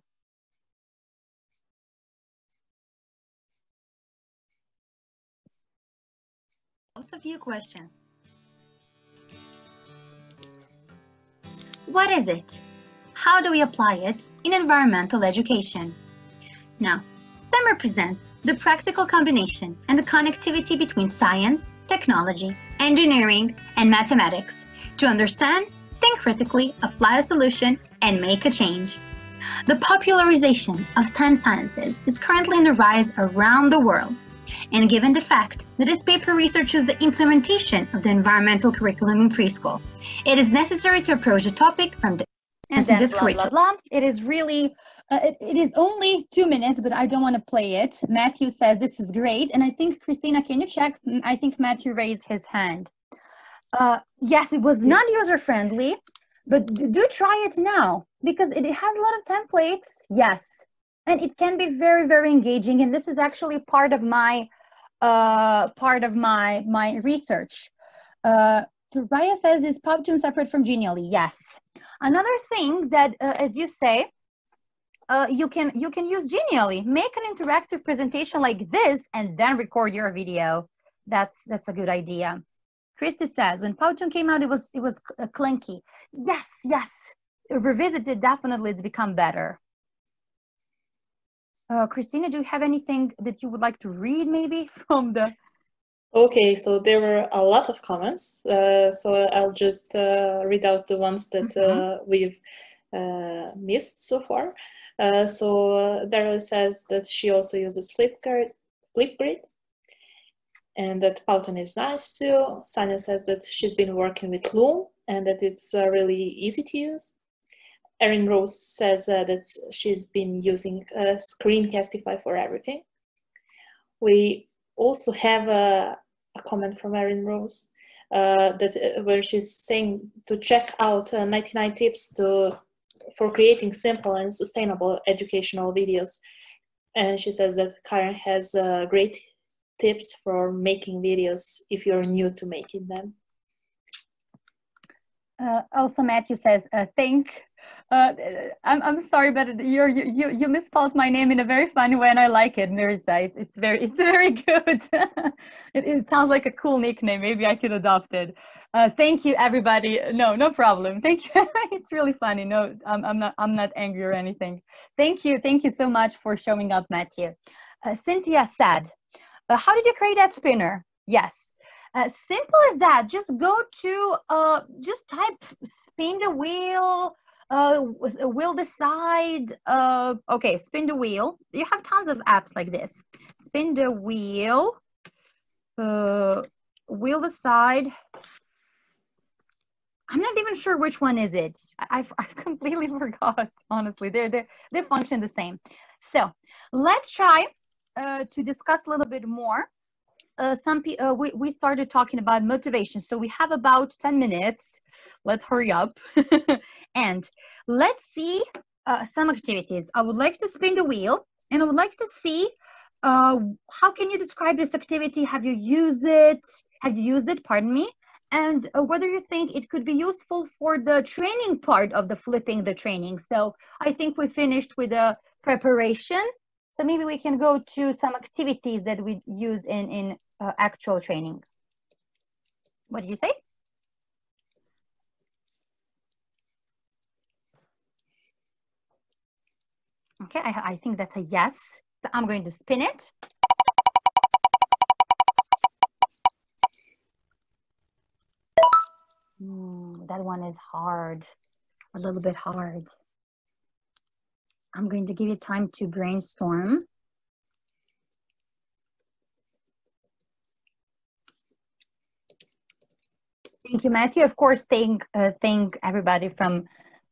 Also a few questions. What is it? How do we apply it in environmental education? Now, STEM represents the practical combination and the connectivity between science, technology, engineering, and mathematics to understand, think critically, apply a solution, and make a change. The popularization of STEM sciences is currently on the rise around the world, and given the fact that this paper researches the implementation of the environmental curriculum in preschool, it is necessary to approach the topic from the and then blah, blah, blah. It is really, it is only 2 minutes, but I don't want to play it. Matthew says this is great, and I think, Christina, can you check? I think Matthew raised his hand. Yes, it was not user-friendly, but do try it now because it has a lot of templates. Yes, and it can be very, very engaging. And this is actually part of my research. Raya says, is Powtoon separate from Genially? Yes. Another thing that, as you say, you can use Genially. Make an interactive presentation like this and then record your video. That's a good idea. Christy says, when Powtoon came out, it was clunky. Yes. Revisited, definitely it's become better. Christina, do you have anything that you would like to read maybe from the... Okay, so there were a lot of comments, so I'll just read out the ones that we've missed so far. So Daryl says that she also uses Flipgrid, and that Powtoon is nice too. Sanya says that she's been working with Loom and that it's really easy to use. Erin Rose says that she's been using Screencastify for everything. We also have a comment from Erin Rose where she's saying to check out 99 tips for creating simple and sustainable educational videos. And she says that Karen has great tips for making videos if you're new to making them. Also, Matthew says, I'm sorry, but you misspelled my name in a very funny way, and I like it, Miritza. It's very good. it sounds like a cool nickname. Maybe I could adopt it. Thank you, everybody. No problem. Thank you. It's really funny. No, I'm not angry or anything. Thank you so much for showing up, Matthew. Cynthia said, how did you create that spinner? Yes. Simple as that. Just go to, just type spin the wheel, will decide, okay, spin the wheel. You have tons of apps like this. Spin the wheel, wheel decide. I'm not even sure which one is it. I completely forgot, honestly. They function the same. So let's try to discuss a little bit more. We started talking about motivation, so we have about 10 minutes. Let's hurry up and let's see some activities. I would like to spin the wheel, and I would like to see how can you describe this activity? Have you used it? Pardon me. And whether you think it could be useful for the training part of the flipping the training. So I think we finished with preparation. So maybe we can go to some activities that we use in actual training. What do you say? Okay, I think that's a yes. So I'm going to spin it. That one is hard, a little bit hard. I'm going to give you time to brainstorm. Thank you, Matthew. Of course, thank everybody from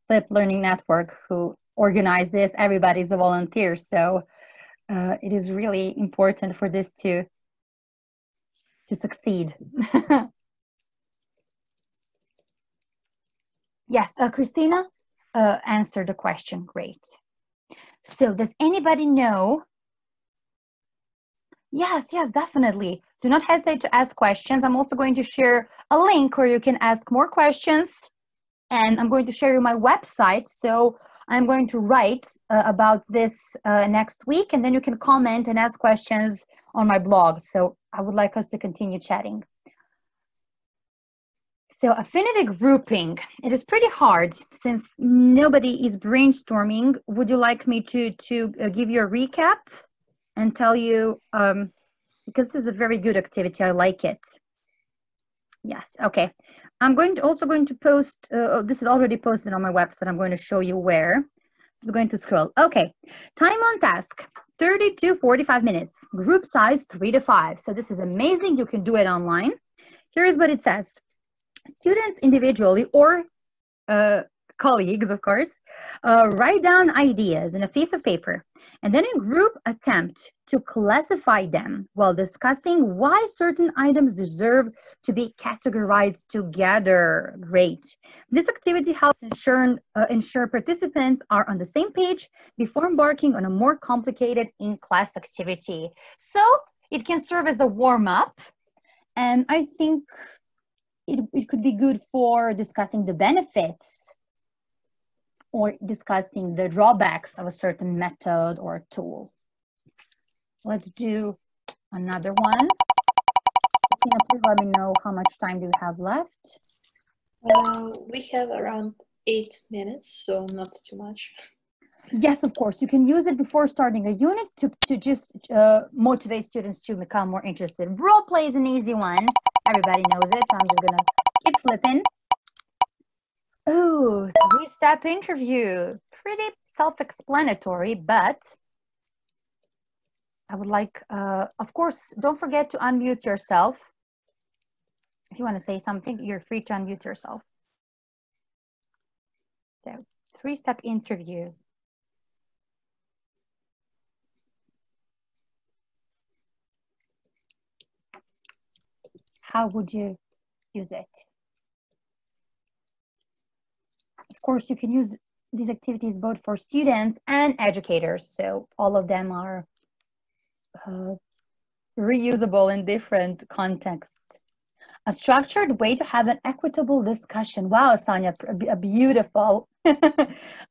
Flip Learning Network who organized this. Everybody's a volunteer, so it is really important for this to succeed. Yes, Christina answered the question. Great. So does anybody know? Yes, definitely. Do not hesitate to ask questions. I'm also going to share a link where you can ask more questions. And I'm going to share you my website. So I'm going to write about this next week. And then you can comment and ask questions on my blog. So I would like us to continue chatting. So affinity grouping, it is pretty hard since nobody is brainstorming. Would you like me to give you a recap and tell you, because this is a very good activity, I like it. Yes, okay. I'm also going to post, this is already posted on my website. I'm going to show you where. I'm just going to scroll. Okay, time on task, 30 to 45 minutes. Group size 3 to 5. So this is amazing. You can do it online. Here is what it says. Students individually or colleagues, of course, write down ideas in a piece of paper and then in group attempt to classify them while discussing why certain items deserve to be categorized together. Great. This activity helps ensure participants are on the same page before embarking on a more complicated in-class activity. So it can serve as a warm-up, and I think it could be good for discussing the benefits or discussing the drawbacks of a certain method or tool. Let's do another one. Christina, please let me know how much time do we have left. We have around 8 minutes, so not too much. Yes, of course. You can use it before starting a unit to just motivate students to become more interested. Role play is an easy one. Everybody knows it. So I'm just going to keep flipping. Oh, 3-step interview. Pretty self-explanatory, but I would like, of course, don't forget to unmute yourself. If you want to say something, you're free to unmute yourself. So, 3-step interview. How would you use it? Of course, you can use these activities both for students and educators. So all of them are reusable in different contexts. A structured way to have an equitable discussion. Wow, Sonia, a beautiful,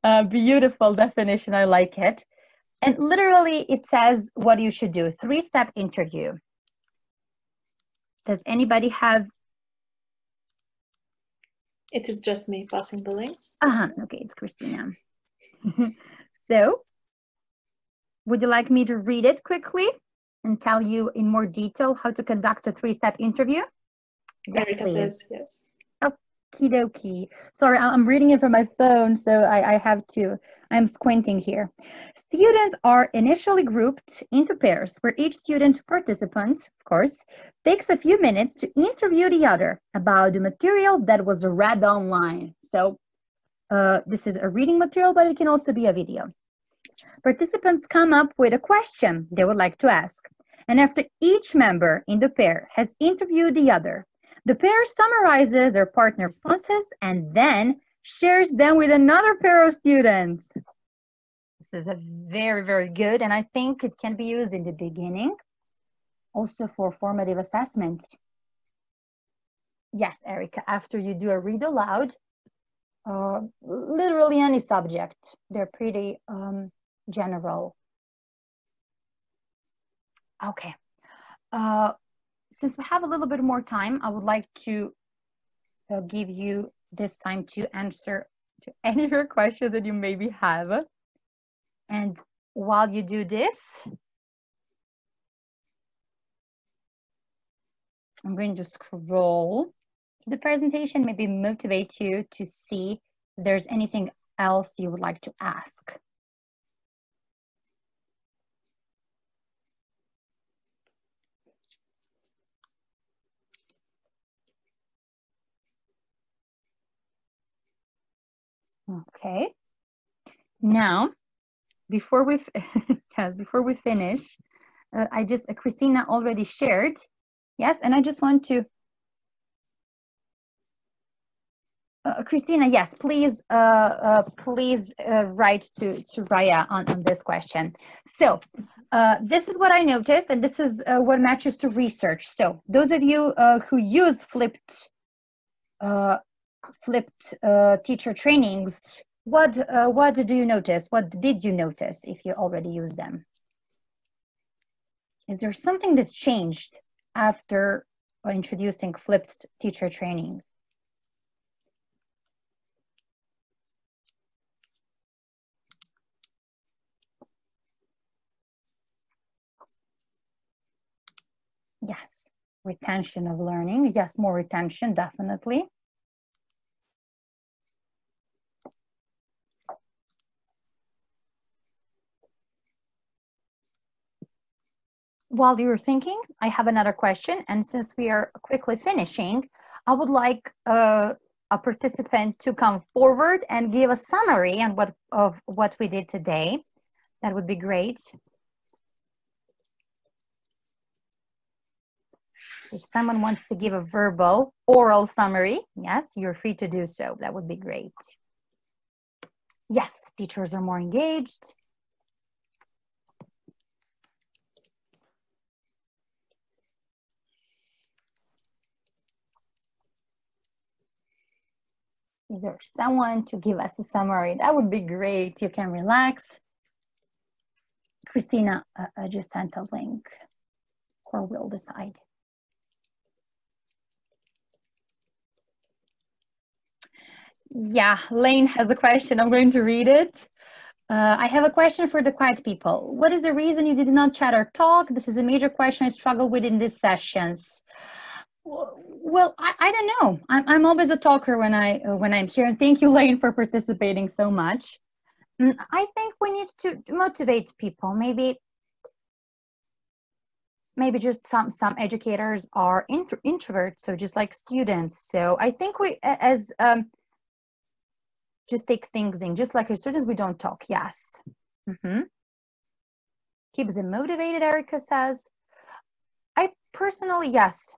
a beautiful definition. I like it. And literally it says what you should do. 3-step interview. Does anybody have? It is just me passing the links. Okay, it's Christina. So, would you like me to read it quickly and tell you in more detail how to conduct a 3-step interview? Yes, Erica please. says yes. Okie dokie. Sorry, I'm reading it from my phone, so I have to, I'm squinting here. Students are initially grouped into pairs where each student participant, of course, takes a few minutes to interview the other about the material that was read online. So this is a reading material, but it can also be a video. Participants come up with a question they would like to ask. And after each member in the pair has interviewed the other, the pair summarizes their partner responses and then shares them with another pair of students. This is a very, very good, and I think it can be used in the beginning, also for formative assessment. Yes, Erica, after you do a read aloud, literally any subject, they're pretty general? Okay. Since we have a little bit more time, I would like to give you this time to answer to any of your questions that you maybe have. And while you do this, I'm going to scroll the presentation, maybe motivate you to see if there's anything else you would like to ask. Okay. Now, before we finish, Christina already shared. Yes, and I just want to Christina, yes, please write to Raya on this question. So this is what I noticed, and this is what matches to research. So those of you who use flipped teacher trainings, what do you notice? What did you notice if you already use them? Is there something that changed after introducing flipped teacher training? Yes, retention of learning. Yes, more retention, definitely. While you're thinking, I have another question. And since we are quickly finishing, I would like a participant to come forward and give a summary of what we did today. That would be great. If someone wants to give a verbal, oral summary, yes, you're free to do so. That would be great. Yes, teachers are more engaged. Is there someone to give us a summary? That would be great. You can relax. Christina, I just sent a link, or we'll decide. Yeah, Lane has a question. I'm going to read it. I have a question for the quiet people. What is the reason you did not chat or talk? This is a major question I struggle with in these sessions. Well, I don't know. I'm always a talker when I'm here, and thank you, Lane, for participating so much. I think we need to motivate people. Maybe just some educators are introverts, so just like students. So I think we as just take things in, just like as students, we don't talk. Yes. Keeps them motivated, Erica says. I personally, yes,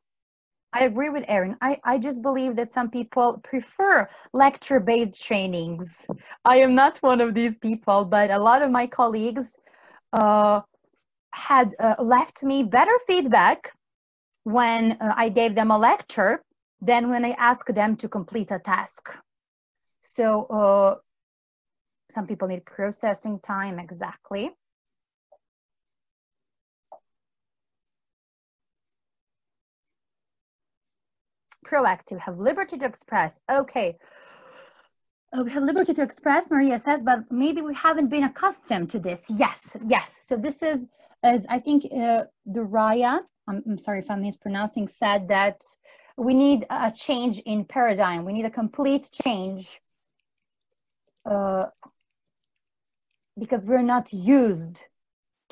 I agree with Erin. I just believe that some people prefer lecture-based trainings. I am not one of these people, but a lot of my colleagues had left me better feedback when I gave them a lecture than when I asked them to complete a task. So some people need processing time, exactly. Proactive, have liberty to express. Okay. We have liberty to express, Maria says, but maybe we haven't been accustomed to this. Yes, yes. So this is, as I think Duraya, I'm sorry if I'm mispronouncing, said that we need a change in paradigm. We need a complete change because we're not used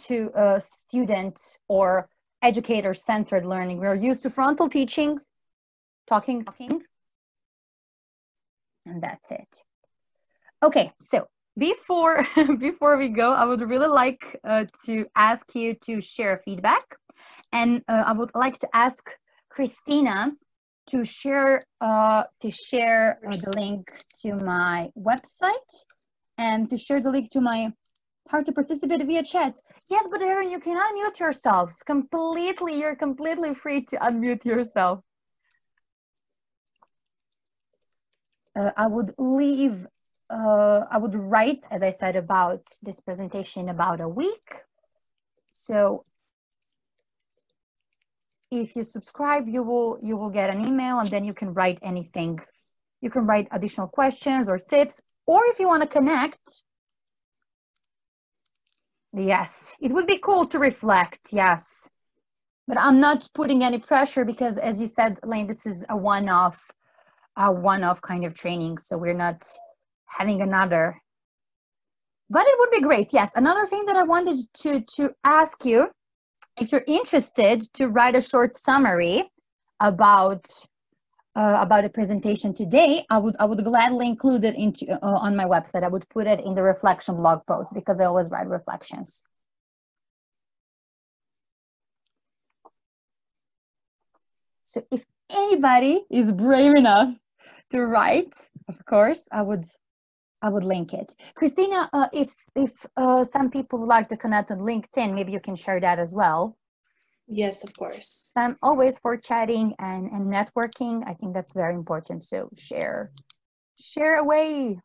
to student or educator-centered learning. We're used to frontal teaching, talking, and that's it. Okay, so before we go, I would really like to ask you to share feedback, and I would like to ask Christina to share the link to my website and to share the link to my how to participate via chat. Yes, but Erin, you can unmute yourselves completely. You're completely free to unmute yourself. I would leave I would write, as I said, about this presentation about a week. So if you subscribe, you will get an email, and then you can write anything. You can write additional questions or tips, or if you want to connect. Yes, it would be cool to reflect, yes. But I'm not putting any pressure because, as you said, Lane, this is a one-off kind of training, so we're not having another. But it would be great, yes. Another thing that I wanted to ask you, if you're interested to write a short summary about a presentation today, I would gladly include it into on my website. I would put it in the reflection blog post because I always write reflections. So if anybody is brave enough to write, of course, I would link it. Christina, if some people would like to connect on LinkedIn, maybe you can share that as well. Yes, of course. I'm always for chatting and networking. I think that's very important. So share away.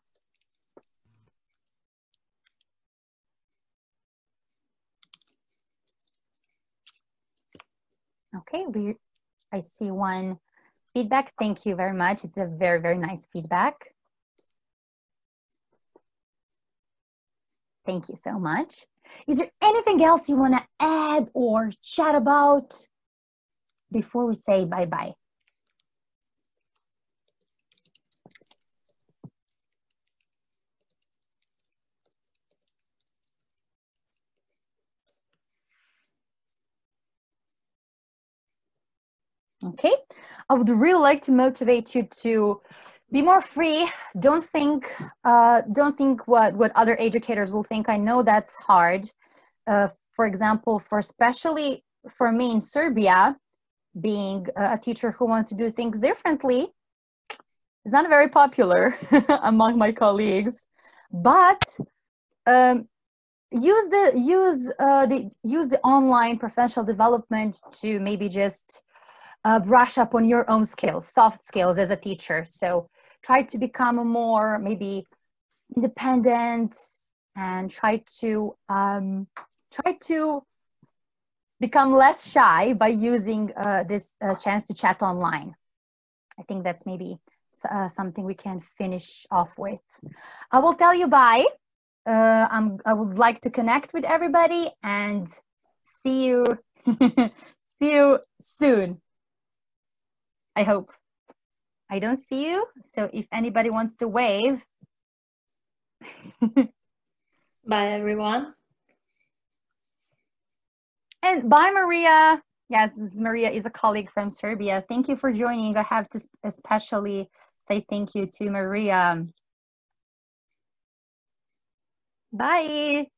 Okay, I see one feedback. Thank you very much. It's a very, very nice feedback. Thank you so much. Is there anything else you want to add or chat about before we say bye-bye? Okay, I would really like to motivate you to be more free. Don't think what other educators will think. I know that's hard. For example, especially for me in Serbia, being a teacher who wants to do things differently is not very popular among my colleagues. But use the online professional development to maybe just brush up on your own skills, soft skills as a teacher. So try to become a more maybe independent and try to become less shy by using this chance to chat online. I think that's maybe something we can finish off with. I will tell you bye. I would like to connect with everybody and see you see you soon. I hope. I don't see you, so if anybody wants to wave. Bye, everyone. And bye, Maria. Yes, Maria is a colleague from Serbia. Thank you for joining. I have to especially say thank you to Maria. Bye.